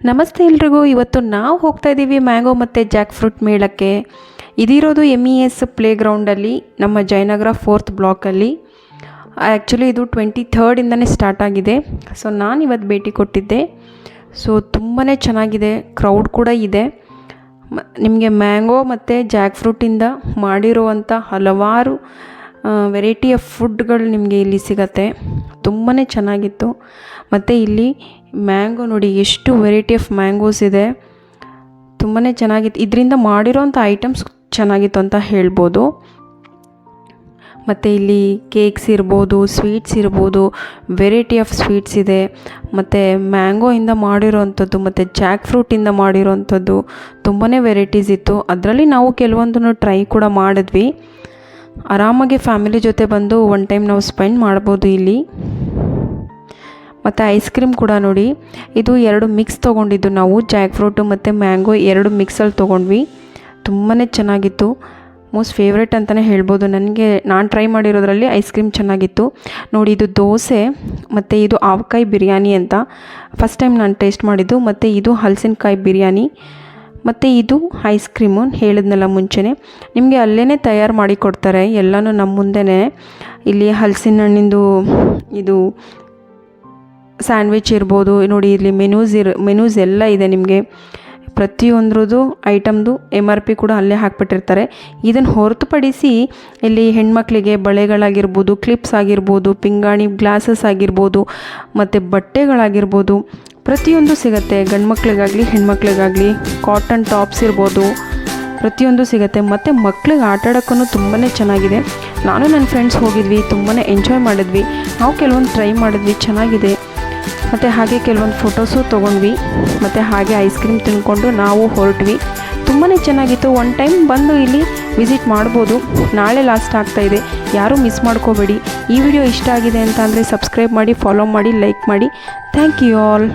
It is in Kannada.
ನಮಸ್ತೆ ಎಲ್ರಿಗೂ. ಇವತ್ತು ನಾವು ಹೋಗ್ತಾ ಇದ್ದೀವಿ ಮ್ಯಾಂಗೋ ಮತ್ತು ಜಾಕ್ ಫ್ರೂಟ್ ಮೇಳಕ್ಕೆ. ಇದಿರೋದು MES ಪ್ಲೇ ಗ್ರೌಂಡಲ್ಲಿ, ನಮ್ಮ ಜಯನಗರ 4th ಬ್ಲಾಕಲ್ಲಿ. ಆ್ಯಕ್ಚುಲಿ ಇದು 23rdಯಿಂದನೇ ಸ್ಟಾರ್ಟ್ ಆಗಿದೆ. ಸೊ ನಾನು ಇವತ್ತು ಭೇಟಿ ಕೊಟ್ಟಿದ್ದೆ. ಸೊ ತುಂಬಾ ಚೆನ್ನಾಗಿದೆ, ಕ್ರೌಡ್ ಕೂಡ ಇದೆ. ನಿಮಗೆ ಮ್ಯಾಂಗೋ ಮತ್ತು ಜಾಕ್ ಫ್ರೂಟಿಂದ ಮಾಡಿರುವಂಥ ಹಲವಾರು ವೆರೈಟಿ ಆಫ್ ಫುಡ್ಗಳು ನಿಮಗೆ ಇಲ್ಲಿ ಸಿಗತ್ತೆ. ತುಂಬಾ ಚೆನ್ನಾಗಿತ್ತು. ಮತ್ತು ಇಲ್ಲಿ ಮ್ಯಾಂಗೋ ನೋಡಿ, ಎಷ್ಟು ವೆರೈಟಿ ಆಫ್ ಮ್ಯಾಂಗೋಸ್ ಇದೆ. ತುಂಬಾ ಚೆನ್ನಾಗಿತ್ತು. ಇದರಿಂದ ಮಾಡಿರೋಂಥ ಐಟಮ್ಸ್ ಚೆನ್ನಾಗಿತ್ತು ಅಂತ ಹೇಳ್ಬೋದು. ಮತ್ತು ಇಲ್ಲಿ ಕೇಕ್ಸ್ ಇರ್ಬೋದು, ಸ್ವೀಟ್ಸ್ ಇರ್ಬೋದು, ವೆರೈಟಿ ಆಫ್ ಸ್ವೀಟ್ಸ್ ಇದೆ. ಮತ್ತು ಮ್ಯಾಂಗೋಯಿಂದ ಮಾಡಿರೋವಂಥದ್ದು ಮತ್ತು ಜಾಕ್ ಫ್ರೂಟಿಂದ ಮಾಡಿರೋವಂಥದ್ದು ತುಂಬಾ ವೆರೈಟೀಸ್ ಇತ್ತು. ಅದರಲ್ಲಿ ನಾವು ಕೆಲವೊಂದನ್ನು ಟ್ರೈ ಕೂಡ ಮಾಡಿದ್ವಿ. ಆರಾಮಾಗಿ ಫ್ಯಾಮಿಲಿ ಜೊತೆ ಬಂದು ಒನ್ ಟೈಮ್ ನಾವು ಸ್ಪೆಂಡ್ ಮಾಡ್ಬೋದು ಇಲ್ಲಿ. ಮತ್ತು ಐಸ್ ಕ್ರೀಮ್ ಕೂಡ ನೋಡಿ, ಇದು 2 ಮಿಕ್ಸ್ ತೊಗೊಂಡಿದ್ದು ನಾವು, ಜಾಕ್ ಫ್ರೂಟು ಮತ್ತು ಮ್ಯಾಂಗೋ 2 ಮಿಕ್ಸಲ್ಲಿ ತೊಗೊಂಡ್ವಿ. ತುಂಬಾ ಚೆನ್ನಾಗಿತ್ತು. ಮೋಸ್ಟ್ ಫೇವ್ರೇಟ್ ಅಂತಲೇ ಹೇಳ್ಬೋದು. ನಾನು ಟ್ರೈ ಮಾಡಿರೋದ್ರಲ್ಲಿ ಐಸ್ ಕ್ರೀಮ್ ಚೆನ್ನಾಗಿತ್ತು. ನೋಡಿ, ಇದು ದೋಸೆ ಮತ್ತು ಇದು ಆವಕಾಯಿ ಬಿರಿಯಾನಿ ಅಂತ ಫಸ್ಟ್ ಟೈಮ್ ನಾನು ಟೇಸ್ಟ್ ಮಾಡಿದ್ದು. ಮತ್ತು ಇದು ಹಲಸಿನಕಾಯಿ ಬಿರಿಯಾನಿ ಮತ್ತು ಇದು ಐಸ್ ಕ್ರೀಮು. ಹೇಳಿದ್ನಲ್ಲ ಮುಂಚೆನೇ, ನಿಮಗೆ ಅಲ್ಲೇ ತಯಾರು ಮಾಡಿ ಕೊಡ್ತಾರೆ ಎಲ್ಲನೂ ನಮ್ಮ ಮುಂದೆನೇ. ಇಲ್ಲಿ ಹಲಸಿನ ಹಣ್ಣಿಂದು ಇದು ಸ್ಯಾಂಡ್ವಿಚ್ ಇರ್ಬೋದು ನೋಡಿ. ಇಲ್ಲಿ ಮೆನೂಸ್ ಎಲ್ಲ ಇದೆ ನಿಮಗೆ. ಪ್ರತಿಯೊಂದ್ರದ್ದು ಐಟಮ್ದು MRP ಕೂಡ ಅಲ್ಲೇ ಹಾಕ್ಬಿಟ್ಟಿರ್ತಾರೆ. ಇದನ್ನು ಹೊರತುಪಡಿಸಿ ಇಲ್ಲಿ ಹೆಣ್ಮಕ್ಳಿಗೆ ಬಳೆಗಳಾಗಿರ್ಬೋದು, ಕ್ಲಿಪ್ಸ್ ಆಗಿರ್ಬೋದು, ಪಿಂಗಾಣಿ ಗ್ಲಾಸಸ್ ಆಗಿರ್ಬೋದು, ಮತ್ತು ಬಟ್ಟೆಗಳಾಗಿರ್ಬೋದು, ಪ್ರತಿಯೊಂದು ಸಿಗುತ್ತೆ. ಗಂಡು ಮಕ್ಳಿಗಾಗಲಿ ಹೆಣ್ಮಕ್ಳಿಗಾಗಲಿ ಕಾಟನ್ ಟಾಪ್ಸ್ ಇರ್ಬೋದು, ಪ್ರತಿಯೊಂದು ಸಿಗುತ್ತೆ. ಮತ್ತು ಮಕ್ಳಿಗೆ ಆಟಾಡೋಕ್ಕೂ ತುಂಬಾ ಚೆನ್ನಾಗಿದೆ. ನಾನು ನನ್ನ ಫ್ರೆಂಡ್ಸ್ ಹೋಗಿದ್ವಿ, ತುಂಬಾ ಎಂಜಾಯ್ ಮಾಡಿದ್ವಿ. ನಾವು ಕೆಲವೊಂದು ಟ್ರೈ ಮಾಡಿದ್ವಿ, ಚೆನ್ನಾಗಿದೆ. ಮತ್ತು ಹಾಗೆ ಕೆಲವೊಂದು ಫೋಟೋಸು ತೊಗೊಂಡ್ವಿ. ಮತ್ತು ಹಾಗೆ ಐಸ್ ಕ್ರೀಮ್ ತಿಂದ್ಕೊಂಡು ನಾವು ಹೊರಟ್ವಿ. ತುಂಬಾ ಚೆನ್ನಾಗಿತ್ತು. ಒನ್ ಟೈಮ್ ಬಂದು ಇಲ್ಲಿ ವಿಸಿಟ್ ಮಾಡ್ಬೋದು. ನಾಳೆ ಲಾಸ್ಟ್ ಆಗ್ತಾಯಿದೆ, ಯಾರೂ ಮಿಸ್ ಮಾಡ್ಕೋಬೇಡಿ. ಈ ವಿಡಿಯೋ ಇಷ್ಟ ಆಗಿದೆ ಅಂತ ಅಂದರೆ ಸಬ್ಸ್ಕ್ರೈಬ್ ಮಾಡಿ, ಫಾಲೋ ಮಾಡಿ, ಲೈಕ್ ಮಾಡಿ. Thank you all.